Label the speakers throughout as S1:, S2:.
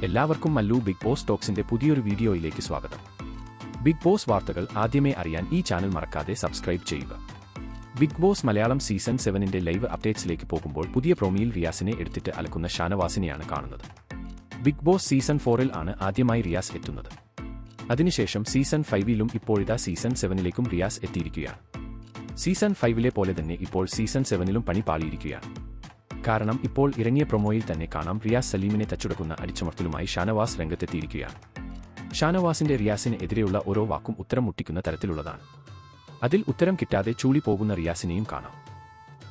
S1: എല്ലാവർക്കും Mallu big boss ടോക്സിന്റെ പുതിയൊരു വീഡിയോയിലേക്ക് സ്വാഗതം. ബിഗ് ബോസ് വാർത്തകൾ ആദ്യമേ അറിയാൻ ഈ ചാനൽ മറക്കാതെ സബ്സ്ക്രൈബ് ചെയ്യുക. ബിഗ് ബോസ് മലയാളം സീസൺ 7ന്റെ ലൈവ് അപ്ഡേറ്റ്സിലേക്ക് പോകുമ്പോൾ പുതിയ പ്രൊമിയിൽ റിയാസിനെ എടുത്തിട്ട് അലക്കുന്ന ഷാനവാസിനെയാണ് കാണുന്നത്. ബിഗ് ബോസ് സീസൺ 4ൽ ആണ് ആദ്യമായി റിയാസ് എത്തുന്നത്. അതിനുശേഷം സീസൺ 5ലും ഇപ്പോഴിതാ സീസൺ 7ലേക്കും റിയാസ് എത്തിയിരിക്കുകയാണ്. സീസൺ 5ലെ പോലെ തന്നെ ഇപ്പോൾ സീസൺ 7ലും പണി പാളിയിരിക്കുകയാണ്. കാരണം ഇപ്പോൾ ഇറങ്ങിയ പ്രൊമോയിൽ തന്നെ കാണാം റിയാസ് സലീമിനെ തച്ചുടക്കുന്ന അടിച്ചമർത്തലുമായി ഷാനവാസ് രംഗത്തെത്തിയിരിക്കുകയാണ്. ഷാനവാസിന്റെ റിയാസിന് എതിരെയുള്ള ഓരോ വാക്കും ഉത്തരം മുട്ടിക്കുന്ന തരത്തിലുള്ളതാണ്. അതിൽ ഉത്തരം കിട്ടാതെ ചൂളി പോകുന്ന റിയാസിനെയും കാണാം.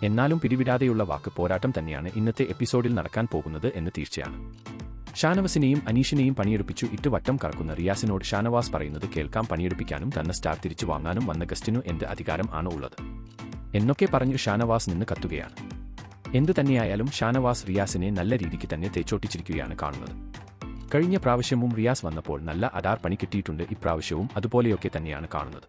S1: എന്നാലും പിടിവിടാതെയുള്ള വാക്ക് പോരാട്ടം തന്നെയാണ് ഇന്നത്തെ എപ്പിസോഡിൽ നടക്കാൻ പോകുന്നത് എന്ന് തീർച്ചയാണ്. ഷാനവാസിനെയും അനീഷിനെയും പണിയെടുപ്പിച്ചു ഇട്ട് വട്ടം കറക്കുന്ന റിയാസിനോട് ഷാനവാസ് പറയുന്നത് കേൾക്കാം. പണിയെടുപ്പിക്കാനും തന്നെ സ്റ്റാർ തിരിച്ചു വാങ്ങാനും വന്ന ഗസ്റ്റിനു എന്ത് അധികാരം ആണ് ഉള്ളത് എന്നൊക്കെ പറഞ്ഞു ഷാനവാസ് നിന്ന് കത്തുകയാണ്. എന്തു തന്നെയായാലും ഷാനവാസ് റിയാസിനെ നല്ല രീതിക്ക് തന്നെ തേച്ചോട്ടിച്ചിരിക്കുകയാണ് കാണുന്നത്. കഴിഞ്ഞ പ്രാവശ്യവും റിയാസ് വന്നപ്പോൾ നല്ല അടാർ പണി കിട്ടിയിട്ടുണ്ട്. ഇപ്രാവശ്യവും അതുപോലെയൊക്കെ തന്നെയാണ് കാണുന്നത്.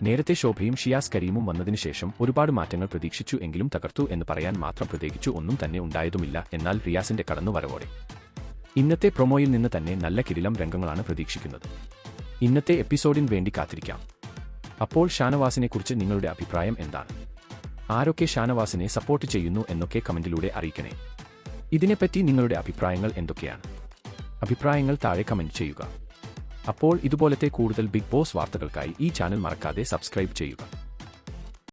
S1: നേരത്തെ ശോഭയും ഷിയാസ് കരീമും വന്നതിനു ശേഷം ഒരുപാട് മാറ്റങ്ങൾ പ്രതീക്ഷിച്ചു എങ്കിലും തകർത്തു എന്ന് പറയാൻ മാത്രം പ്രത്യേകിച്ചു ഒന്നും തന്നെ ഉണ്ടായതുമില്ല. എന്നാൽ റിയാസിന്റെ കടന്നുവരവോടെ ഇന്നത്തെ പ്രൊമോയിൽ നിന്ന് തന്നെ നല്ല കിടിലം രംഗങ്ങളാണ് പ്രതീക്ഷിക്കുന്നത്. ഇന്നത്തെ എപ്പിസോഡിന് വേണ്ടി കാത്തിരിക്കാം. അപ്പോൾ ഷാനവാസിനെക്കുറിച്ച് നിങ്ങളുടെ അഭിപ്രായം എന്താണ്? ആരൊക്കെ ഷാനവാസിനെ സപ്പോർട്ട് ചെയ്യുന്നു എന്നൊക്കെ കമന്റിലൂടെ അറിയിക്കണേ. ഇതിനെപ്പറ്റി നിങ്ങളുടെ അഭിപ്രായങ്ങൾ എന്തൊക്കെയാണ്? അഭിപ്രായങ്ങൾ താഴെ കമന്റ് ചെയ്യുക. അപ്പോൾ ഇതുപോലത്തെ കൂടുതൽ ബിഗ് ബോസ് വാർത്തകൾക്കായി ഈ ചാനൽ മറക്കാതെ സബ്സ്ക്രൈബ് ചെയ്യുക.